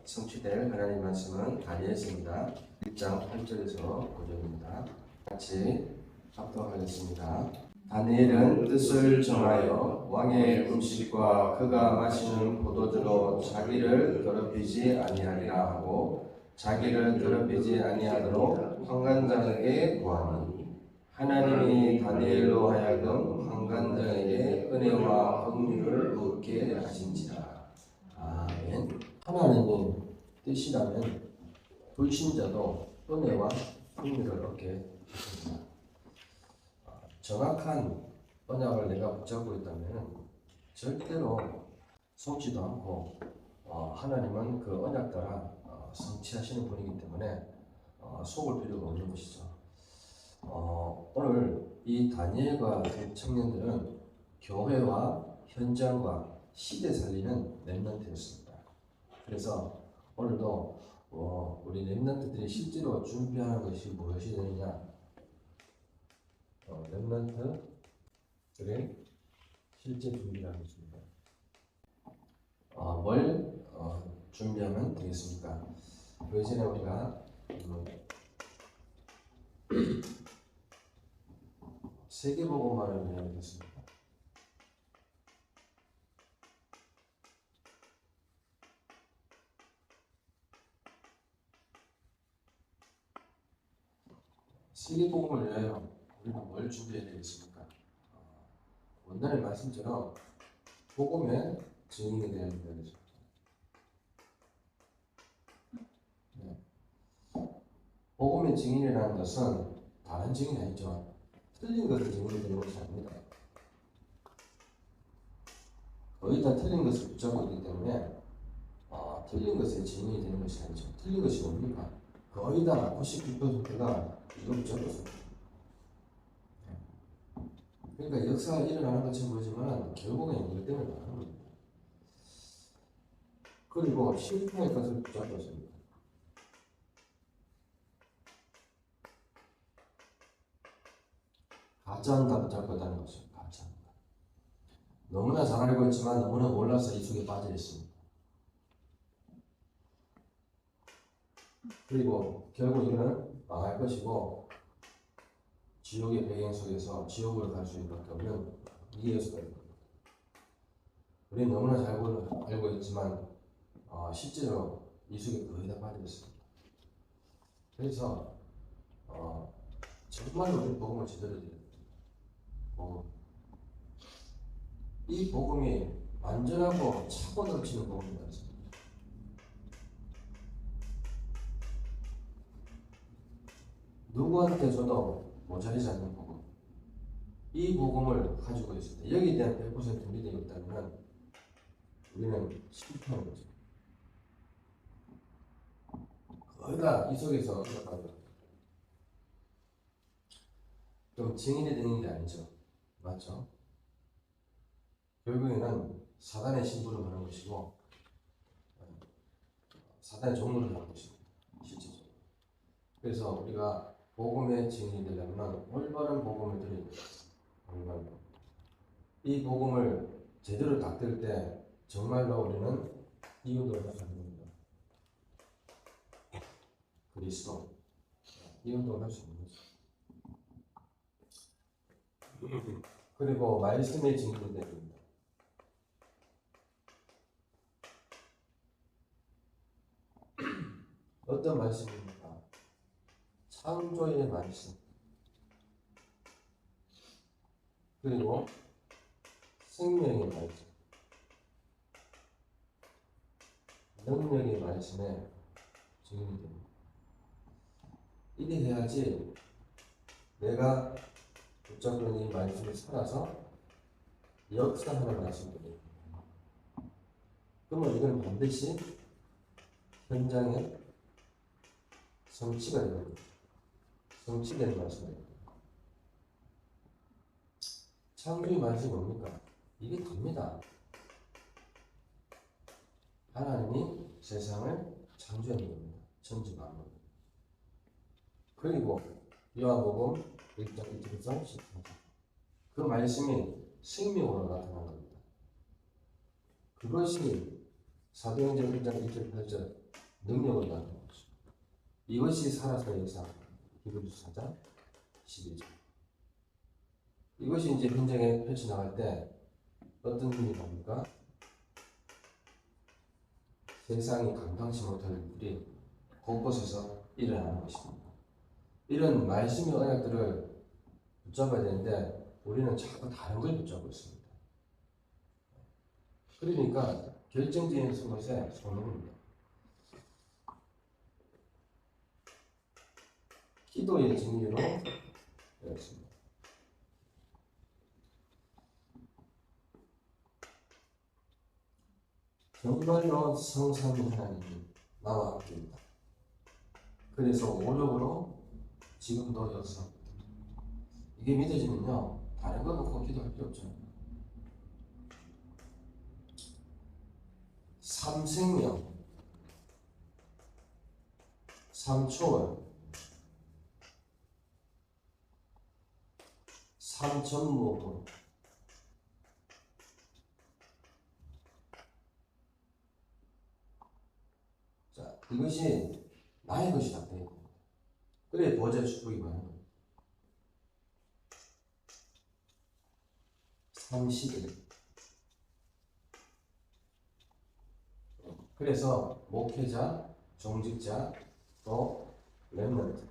성취될 하나님 말씀은 다니엘서입니다. 1장 8절에서 9절입니다. 같이 합독하겠습니다. 다니엘은 뜻을 정하여 왕의 음식과 그가 마시는 포도주로 자기를 더럽히지 아니하리라 하고 자기를 더럽히지 아니하도록 환관장에게 구하니 하나님이 다니엘로 하여금 환관장에게 은혜와 긍휼을 얻게 하신지라. 아멘. 하나님의 뜻이라면 불신자도 은혜와 긍휼을 얻게 하십니다. 정확한 언약을 내가 붙잡고 있다면 절대로 속지도 않고 하나님은 그 언약 따라 성취하시는 분이기 때문에 속을 필요가 없는 것이죠. 오늘 이 다니엘과 그 청년들은 교회와 현장과 시대 살리는 렘넌트였습니다. 그래서 오늘도 우리 렘넌트들이 실제로 준비하는 것이 무엇이 되느냐? 렘넌트들의 실제 준비라는 것입니다. 뭘 준비하면 되겠습니까? 그 전에 우리가 세계복음화를 해야 되겠습니다. 세계복음을 위하여 우리가 뭘 준비해야 되겠습니까? 원단의 말씀처럼 복음의 증인이 되어야 되죠. 복음의 증인이라는 것은 다른 증인이 아니죠. 틀린 것을 증인이 되는 것이 아닙니다. 거의 다 틀린 것을 붙잡고 있기 때문에 틀린 것의 증인이 되는 것이 아니죠. 틀린 것이 뭡니까? 거의 다 99%가 이거 붙잡고 있습니다. 그러니까 역사가 일어나는 것처럼 보이지만 결국엔 이것 때문에 나는 겁니다. 그리고 실패의 것을 붙잡고 있습니다. 가짜한다 붙잡고 있다는 것입니다. 가짜한다. 너무나 잘 알고 있지만 너무나 몰라서 이 속에 빠져 있습니다. 그리고 결국 이는 망할 것이고 지옥의 배경 속에서 지옥으로 갈 수 있는 밖에 없는 이해수가 있는 겁니다. 우리는 너무나 잘 알고 있지만 실제로 이 속에 거의 다 빠져 있습니다. 그래서 정말로 우리 복음을 제대로 드려야 됩니다. 이 복음이 완전하고 차고 넘치는 복음이 되었습니다. 누구한테 줘도 모자리지 않는 복음. 이 복음을 가지고 있습니다. 여기에 대한 100% 믿음이 없다면 우리는 실패하는 거죠. 거의 다 이 속에서 들어가죠. 그럼 증인이 되는 게 아니죠. 맞죠? 결국에는 사단의 신부를 하는 것이고 사단의 종로를 하는 것입니다. 실제적으로. 그래서 우리가 복음의 증인이 되려면 올바른 복음을 드려야 돼요. 올바른 복음. 이 복음을 제대로 닦을 때 정말로 우리는 이웃을 할 수 있는 겁니다. 그리스도 이웃을 할 수 있는 거죠. 그리고 말씀의 증인이 되야 됩니다. 어떤 말씀입니까? 창조의 말씀, 그리고 생명의 말씀, 능력의 말씀에 증인이 됩니다. 이리 해야지 내가 붙잡고 있는 이 말씀을 살아서 역사하는 말씀이 됩니다. 그러면 이건 반드시 현장에 성취가 됩니다. 성취되는 말씀입니다. 창조의 말씀이 뭡니까? 이게 답니다. 하나님이 세상을 창조한 겁니다. 천지 만물. 그리고 요한복음 1장 1절에서 14절. 그 말씀이 생명으로 나타난 겁니다. 그것이 사도행전 1장 1절 8절 능력을 나타내는 것입니다. 이것이 살아서 역사 히브리서 4장 11절. 이것이 이제 현장에 펼쳐나갈 때 어떤 일이 나옵니까? 세상이 감당치 못할 일들이 곳곳에서 일어나는 것입니다. 이런 말씀의 언약들을 붙잡아야 되는데 우리는 자꾸 다른 걸 붙잡고 있습니다. 그러니까 결정적인 것에 손해입니다. 기도의 진리로 되었습니다. 정말로 성삼위 하나님이 나와 함께입니다. 그래서 오력으로 지금도 역사합니다. 이게 믿어지면요, 다른 거 놓고 기도할 필요 없잖아요. 삼생명, 삼초월, 삼천무분, 자, 이것이 나의 것이다. 그래 보좌의 축복이 많은 거예요. 30일. 그래서 목회자, 정직자, 또 렘넌트,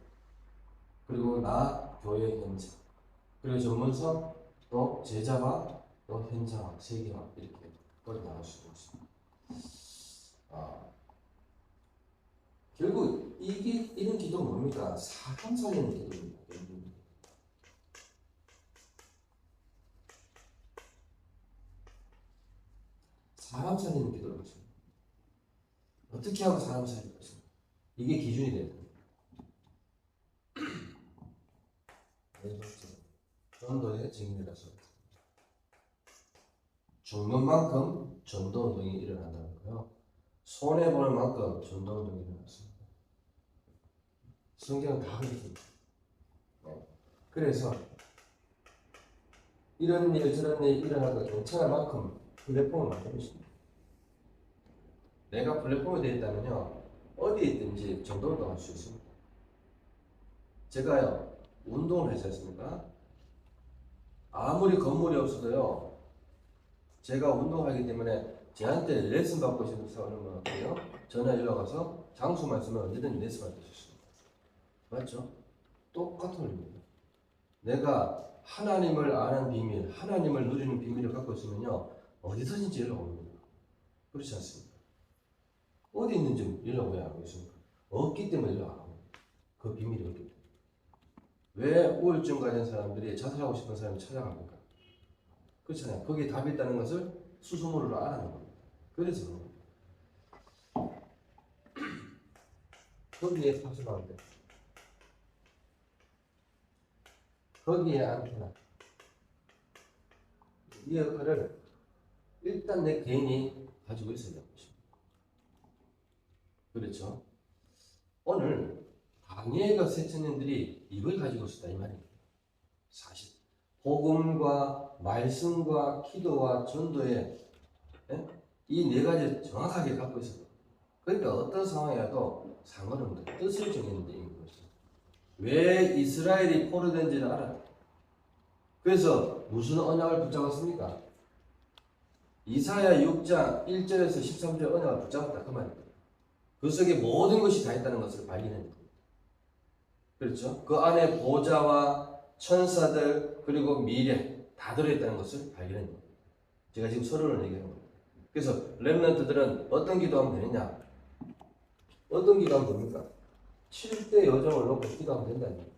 그리고 나 교회 현장, 그리고 전문성, 또 제자와 또 현장화, 세계화 이렇게 꺼내 나갈 수 있습니다. 결국 이런 기도는 뭡니까? 사람 살리는 기도입니다. 사람 살리는 기도를 하십니다. 어떻게 하고 사람 살릴 것인가? 이게 기준이 돼야 됩니다. 네 번째, 전도의 증인이라서 죽는 만큼 전도 운동이 일어난다는 거예요. 손해 보는 만큼 전도 운동이 일어났습니다. 성경은 다 그렇습니다. 그래서 이런 일 저런 일 일어나도 괜찮을 만큼 플랫폼을 만들어주십니다. 내가 플랫폼이 되어 있다면요, 어디에 있든지 전도 운동할 수 있습니다. 제가요, 운동을 했지 않습니까? 아무리 건물이 없어도요, 제가 운동하기 때문에 저한테 레슨 받고 싶은 사람은 어때요? 전화 연락 와서 장소만 있으면 언제든지 레슨 받을 수 있습니다. 맞죠? 똑같은 일입니다. 내가 하나님을 아는 비밀, 하나님을 누리는 비밀을 갖고 있으면요, 어디서든지 연락 옵니다. 그렇지 않습니까? 어디 있는지 연락 왜 안 하고 있습니까? 없기 때문에 연락 안 합니다. 그 비밀이 없기 때문에. 왜 우울증 가진 사람들이 자살하고 싶은 사람이 찾아갑니까? 그렇잖아요. 거기에 답이 있다는 것을 수소문으로 알아낸 겁니다. 그래서 거기에 탑승하는데 거기에 안테나 이 역할을 일단 내 개인이 가지고 있어야 되는 것입니다. 그렇죠? 오늘 다니엘과 세 청년들이 이걸 가지고 있었다 이 말입니다. 사실 복음과 말씀과 기도와 전도의 이 네 가지를 정확하게 갖고 있었다. 그러니까 어떤 상황이라도 상관없는데 뜻을 정했는데 이런 것이 왜 이스라엘이 포로된지를 알았다. 그래서 무슨 언약을 붙잡았습니까? 이사야 6장 1절에서 13절 언약을 붙잡았다 그 말입니다. 그 속에 모든 것이 다 있다는 것을 발견합니다. 그렇죠? 그 안에 보좌와 천사들 그리고 미래 다 들어있다는 것을 발견합니다. 제가 지금 서론을 얘기하는 겁니다. 그래서 렘넌트들은 어떤 기도하면 되느냐? 어떤 기도하면 됩니까? 7대 여정을 놓고 기도하면 된다는 거예요.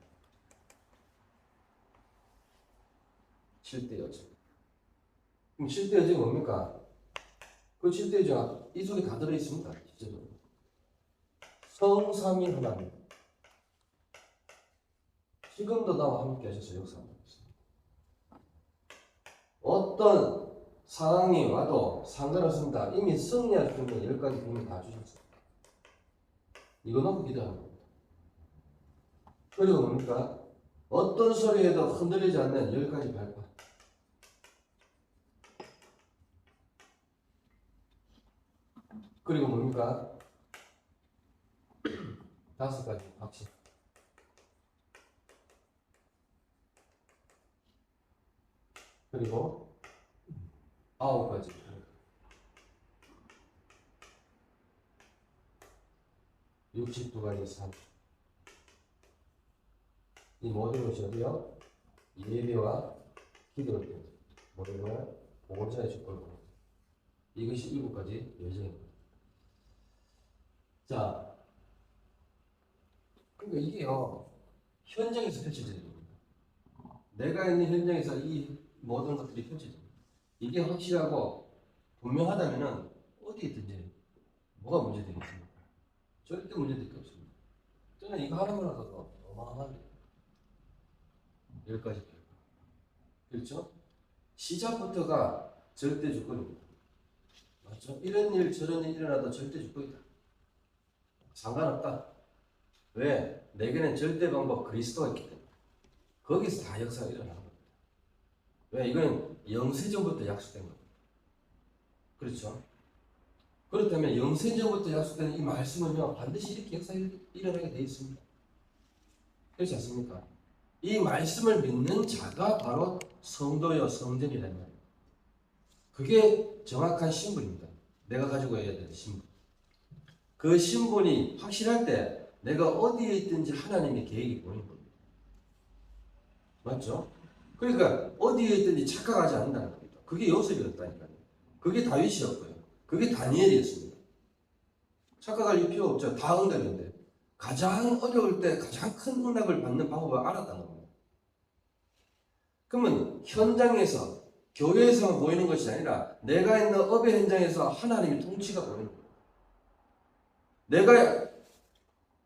7대 여정. 그럼 7대 여정이 뭡니까? 그 7대 여정 이 속에 다 들어있습니다. 실제로. 성삼위 하나님. 지금도 나와 함께 하셔서 역사하고 있습니다. 어떤 상황이 와도 상관없습니다. 이미 승리할 수 있는 10가지 비밀 다 주셨어요. 이거 놓고 기도하는 겁니다. 그리고 뭡니까? 어떤 소리에도 흔들리지 않는 10가지 발판. 그리고 뭡니까? 5가지 확신. 그리고 9가지. 그 62가지 삶. 이 모든 것이 어디요? 예배와 기도를 통해서 모든 걸 보호자의 주권을 통해서. 이것이 7가지 예정입니다. 자, 그러니까 이게요, 현장에서 펼쳐지는 겁니다. 내가 있는 현장에서 이 모든 것들이 펼쳐집니다. 이게 확실하고 분명하다면 어디에든지 뭐가 문제되겠습니까? 절대 문제될 게 없습니다. 저는 이거 하나만으로도 어마어마한데 10가지. 그렇죠? 시작부터가 절대 조건입니다. 맞죠? 이런 일 저런 일 일어나도 절대 조건이다. 상관없다. 왜? 내게는 절대 방법 그리스도가 있기 때문에 거기서 다 역사가 일어나는 겁니다. 왜? 이건 영세전부터 약속된 겁니다. 그렇죠? 그렇다면 영세전부터 약속된 이 말씀은요 반드시 이렇게 역사가 일어나게 되어 있습니다. 그렇지 않습니까? 이 말씀을 믿는 자가 바로 성도요 성전이라는 말이에요. 그게 정확한 신분입니다. 내가 가지고 해야 될 신분. 그 신분이 확실할 때 내가 어디에 있든지 하나님의 계획이 보이는 겁니다. 맞죠? 그러니까 어디에 있든지 착각하지 않는다는 겁니다. 그게 요셉이었다니까요. 그게 다윗이었고요. 그게 다니엘이었습니다. 착각할 필요 없죠. 다 응답인데 가장 어려울 때 가장 큰 응답을 받는 방법을 알았다는 겁니다. 그러면 현장에서 교회에서만 보이는 것이 아니라 내가 있는 업의 현장에서 하나님의 통치가 보이는 겁니다. 내가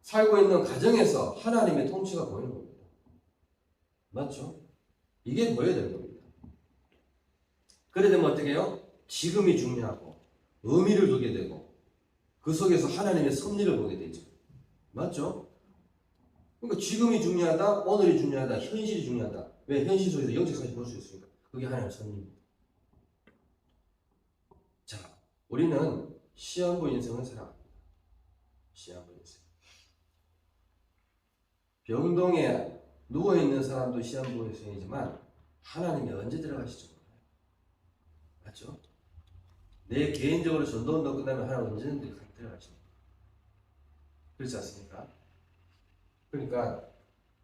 살고 있는 가정에서 하나님의 통치가 보이는 겁니다. 맞죠? 이게 보여야 되는 겁니다. 그래 되면 어떻게 해요? 지금이 중요하고 의미를 두게 되고 그 속에서 하나님의 섭리를 보게 되죠. 맞죠? 그러니까 지금이 중요하다, 오늘이 중요하다, 현실이 중요하다. 왜? 현실 속에서 영적까지 볼 수 있으니까. 그게 하나님의 섭리입니다. 자, 우리는 시한부 인생을 살아갑니다. 시한부 인생. 병동에 누워있는 사람도 시한부 인생이지만 하나님이 언제 들어가실지 몰라요. 맞죠? 내 개인적으로 전도운동 끝나면 하나님 언제든지 들어가십니다. 그렇지 않습니까? 그러니까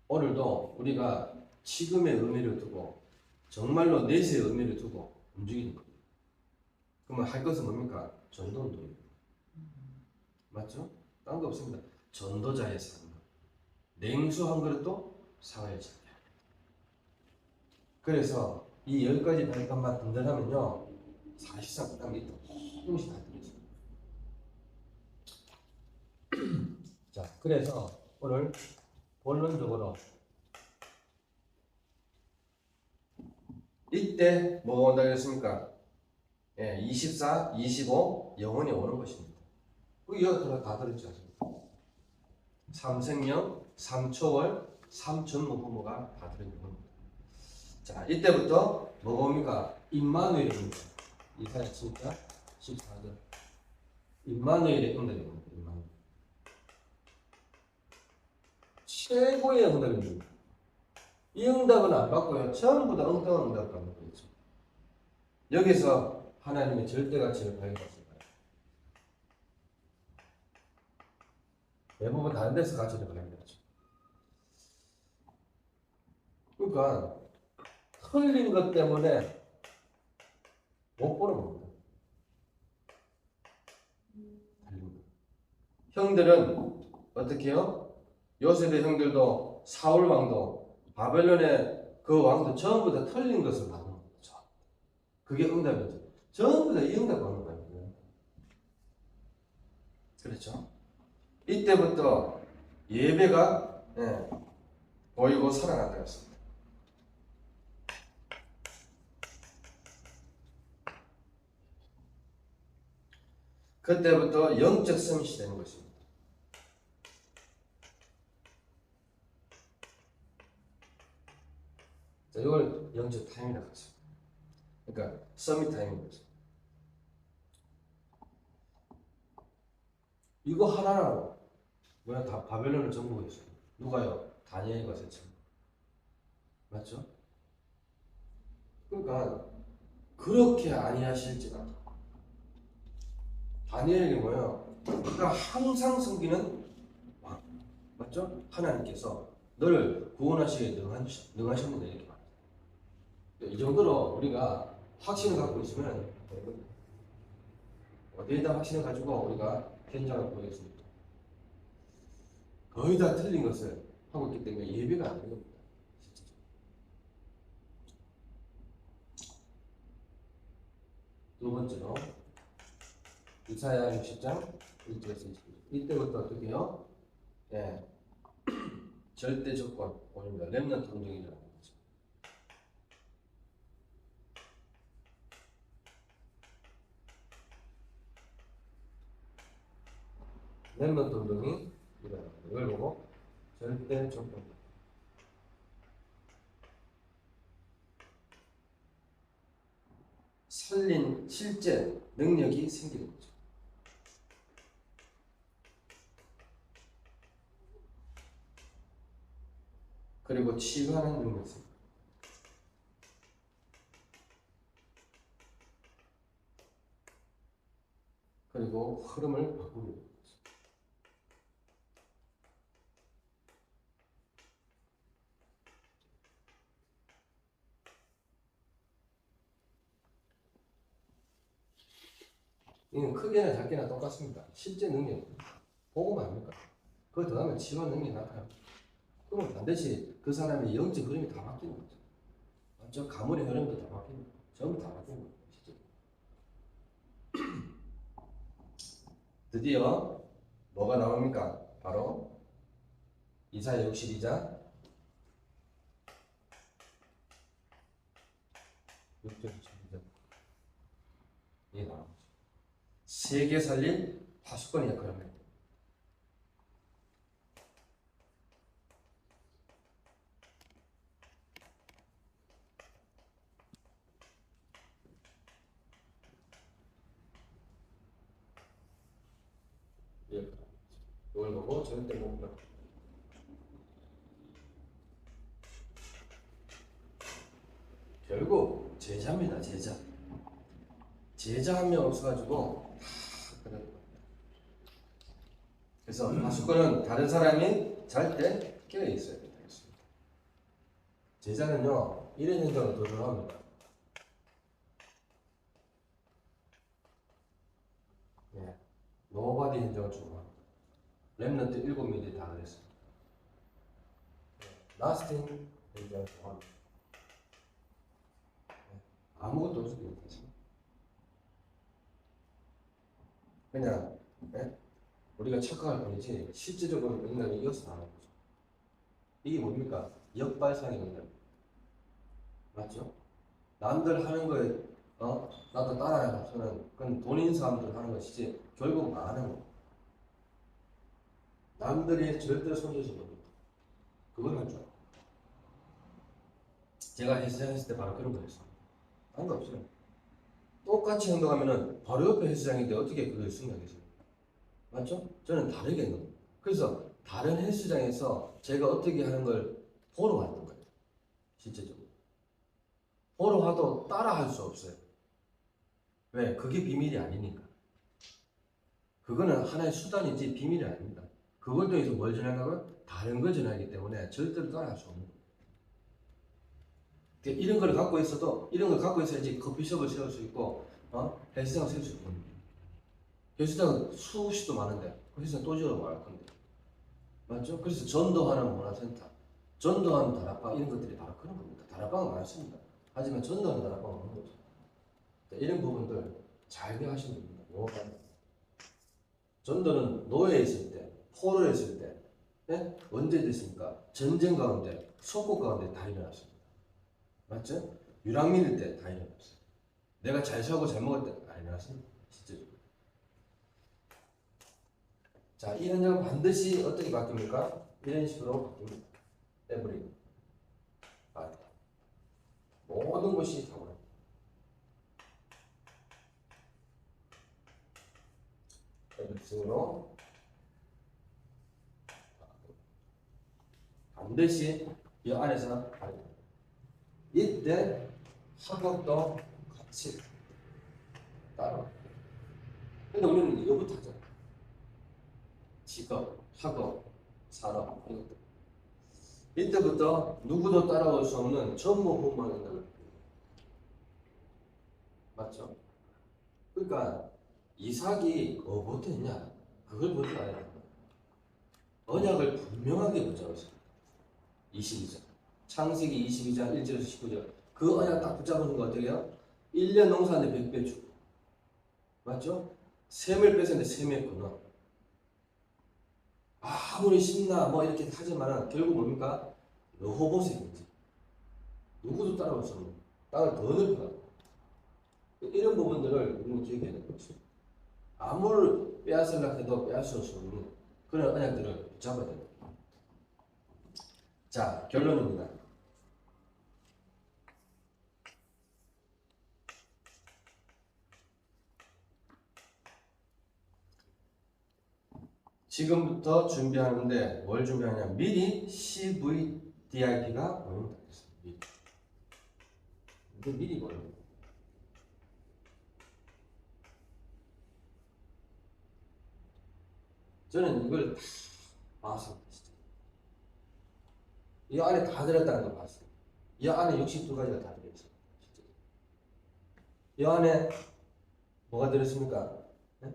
오늘도 우리가 지금의 의미를 두고 정말로 내세의 의미를 두고 움직이는 겁니다. 그러면 할 것은 뭡니까? 전도운동입니다. 맞죠? 딴 거 없습니다. 전도자의 삶. 냉수 한 그릇도 사와야지. 그래서 이 10가지 발판만 든든하면요 사실상 딱 밑에 조금씩 다 들렸습니다. 자, 그래서 오늘 본론적으로 이때 뭐가 온다 그랬습니까? 24, 25 영혼이 오는 것입니다. 그 여기 다 들었지 않습니까? 3생명, 3초월, 3전무후무가 다 들어있는 겁니다. 자, 이때부터 뭐가 옵니까? 임마누엘입니다. 이사야 7장 14절. 임마누엘의 응답입니다. 임마누엘. 최고의 응답입니다. 이 응답은 안 받고요. 전부 다 엉뚱한 응답을 받는 거죠. 여기서 하나님의 절대 가치를 발견했을까요? 대부분 다른 데서 가치를 발견했죠. 그러니까 틀린 것 때문에 못 보는 겁니다. 형들은 어떻게 해요? 요셉의 형들도 사울 왕도 바벨론의 그 왕도 전부 다 틀린 것을 받는 거죠. 그게 응답이죠. 전부 다 이 응답 받는 거예요. 그렇죠? 이때부터 예배가 보이고 살아났다 했습니다. 그때부터 영적 서밋이 되는 것입니다. 자, 이걸 영적 타임이라고 하죠. 그러니까 서밋 타임인 거죠. 이거 하나라고 뭐야, 다 바벨론을 정복했어요. 누가요? 다니엘과 세천. 맞죠? 그러니까 그렇게 아니하실지라도 다니엘이 뭐예요? 그가 항상 섬기는 왕. 맞죠? 하나님께서 너를 구원하시기에 능하십니다. 이렇게 말합니다. 이 정도로 우리가 확신을 갖고 있으면 어디에다 확신을 가지고 우리가 현장을 보겠습니다. 거의 다 틀린 것을 하고 있기 때문에 예배가 안 되는 겁니다. 두 번째로 이사야 60장 1절에서 20절. 이때부터 어떻게 해요? 예, 절대 조건 오입니다. 렘넌트 운동이라는 거죠. 렘넌트 운동이 일어납니다. 이걸 보고 절대 조건. 살린 실제 능력이 생기는 거죠. 그리고 치유하는 능력이 생깁니다. 그리고 흐름을 바꾸는 거죠. 이는 크게나 작게나 똑같습니다. 실제 능력 보고만 합니까? 그거 들어가면 치유한 능력이 나타납니다. 그러면 반드시 그 사람의 영적 흐름이 다 바뀌는 거죠. 저 가물의 흐름도 다 바뀌는 거죠. 전부 다 바뀌는 거죠. 드디어 뭐가 나옵니까? 바로 이사야 62장 6절 7절 이게 나옵니다. 세계 살릴 파수꾼의 역할을 합니다. 이걸 보고 절대 못 봐. 결국 제자입니다. 제자 한 명 없어가지고 그래서 파수꾼은 다른 사람이 잘 때 깨어 있어야 되겠습니다. 제자는요 이런 현상을 더 좋아합니다. 네, 노바디 현상을 좋아합니다. 렘넌트 7명이 다 그랬습니다. 라스팅 현상을 좋아합니다. 아무것도 없을 때 못했습니다. 그냥 네? 우리가 착각할 뿐이지 실제적으로 능력이 이어서 나오는 거죠. 이게 뭡니까? 역발상의 능력. 맞죠? 남들 하는 거에 나도 따라해서는 그건 돈 있는 사람들 하는 것이지 결국 망하는 거. 남들이 절대로 손대지 못합니다. 그걸 할 줄 알아요. 제가 헬스장 했을 때 바로 그런 거였어요. 딴 거 없어요. 똑같이 행동하면은 바로 옆에 헬스장인데 어떻게 그걸 승리하겠어요? 맞죠? 저는 다르게 했는 거예요. 그래서 다른 헬스장에서 제가 어떻게 하는 걸 보러 왔던 거예요. 실제적으로. 보러 와도 따라 할 수 없어요. 왜? 그게 비밀이 아니니까. 그거는 하나의 수단이지 비밀이 아닙니다. 그걸 통해서 뭘 전하냐면 다른 걸 전하기 때문에 절대로 따라 할 수 없는 거예요. 이런 걸 갖고 있어도 이런 걸 갖고 있어야지 커피숍을 세울 수 있고 헬스장을 세울 수 있는 거예요. 헬스장은 수십도 많은데 헬스장 또 지어도 뭐할 건데. 맞죠? 그래서 전도하는 문화센터, 전도하는 다락방 이런 것들이 바로 그런 겁니다. 다락방은 많습니다. 하지만 전도하는 다락방은 없는 거죠. 이런 부분들 잘 배워하시면 됩니다. 전도는 노예에 있을 때, 포로에 있을 때, 네? 언제 됐습니까? 전쟁 가운데, 속국 가운데 다 일어났습니다. 맞죠? 유랑민일 때 다 일어났어요. 내가 잘 사고 잘 먹을 때 다 일어났습니다. 실제적으로. 자, 이 현장은 반드시 어떻게 바뀝니까? 이런 식으로 바뀝니다. 에브리. 모든 것이 다 오릅니다. 에브리으로 반드시 이 안에서 봐야 돼요. 이때 학업도 같이 따라. 근데 우리는 이거부터 하잖아. 직업, 학업, 산업 이것도. 이때부터 누구도 따라올 수 없는 전무 후무를 한다고. 맞죠? 그러니까 이삭이 뭐부터 했냐? 그걸 보지 말아야 돼. 언약을 분명하게 붙잡고 있어요. 22장. 창세기 22장 1절에서 19절. 그 언약 딱 붙잡는 거 어떻게 해요? 1년 농사하는데 100배 주고. 맞죠? 셈을 뺏었는데 셈의 근원. 아무리 신나 뭐 이렇게 하지만 결국 뭡니까? 여호보스의 문제. 누구도 따라올 수 없는. 땅을 더 넓혀가. 이런 부분들을 우리는 기억해야 되는 거죠. 아무를 빼앗으려고 해도 빼앗을 수 없는 그런 언약들을 붙잡아야 됩니다. 자, 결론입니다. 지금부터 준비하는데 뭘 준비하냐? 미리 CVDIP가 오는 미리. 근데 미리 뭐예요? 저는 이걸 다 봐서 진짜 이 안에 다 들었다는 걸 봤어요. 이 안에 62가지가 다 들어있어요. 진짜. 이 안에 뭐가 들었습니까? 네?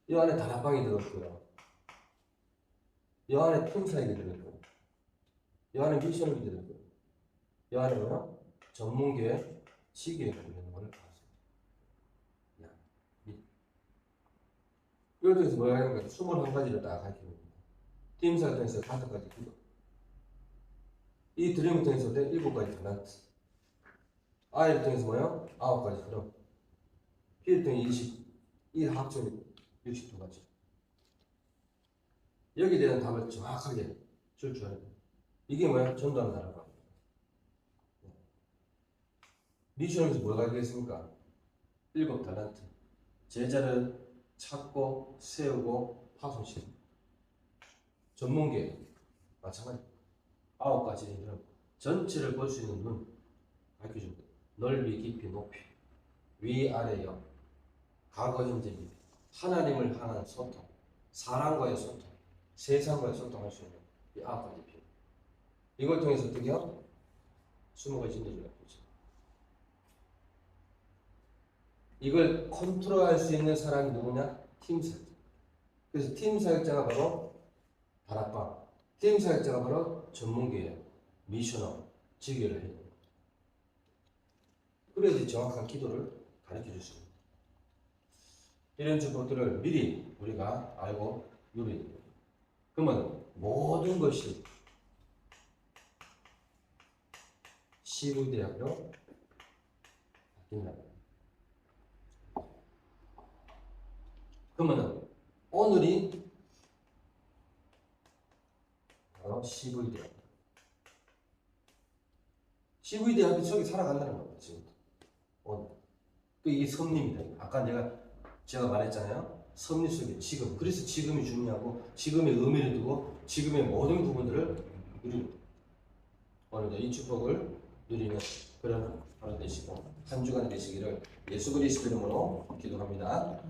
이 안에 다락방이 들었고요. 이 안에 틈사역이 들었고요. 이 안에 미션이 들었고요. 이 안에 뭐요? 전문계 시기에 들어있는 걸 봤어요. 이걸 통해서 뭐야 하는 거야? 21가지를 딱 가르치는 겁니다. 팀사를 통해서 5가지 기도. 이 드림을 통해서 7가지 탤런트. I를 통해서 뭐요? 9가지 흐름. P를 통해 이 합쳐서 62가지. 여기에 대한 답을 정확하게 줄 줄 알아야 돼. 이게 뭐야? 전도하는 나라가. 미션에서 뭐가 되겠습니까? 7 탤런트. 제자를 찾고 세우고 파송시키고. 전문계 마찬가지. 9가지 이런 전체를 볼 수 있는 눈 밝혀줍니다. 넓이, 깊이, 높이, 위아래여, 과거, 현재, 미래, 하나님을 향한 소통, 사람과의 소통, 세상과의 소통할 수 있는 이 9가지 필요. 이걸 통해서 어떻게 해요? 20가지 진도를 갖고 있습니다. 이걸 컨트롤할 수 있는 사람이 누구냐? 팀 사역자. 그래서 팀 사역자가 바로 다락방, 팀 사역자가 바로 전문계예요. 미셔너, 지교를 해야 돼요. 그래야지 정확한 기도를 가르쳐 줄 수 있습니다. 이런 축복들을 미리 우리가 알고 누려야 됩니다. 그러면 모든 것이 CV대학교 바뀐다. 그러면 오늘이 바로 CV대학. CV대학이 저기 살아간다는 겁니다. 지금 오늘. 이게 섭리입니다. 아까 제가 말했잖아요. 섭리 속에 지금. 그래서 지금이 중요하고 지금의 의미를 두고 지금의 모든 부분들을 누리는. 오늘도 이 축복을 누리는 그런 하루 되시고 한 주간 되시기를 예수 그리스도 이름으로 기도합니다.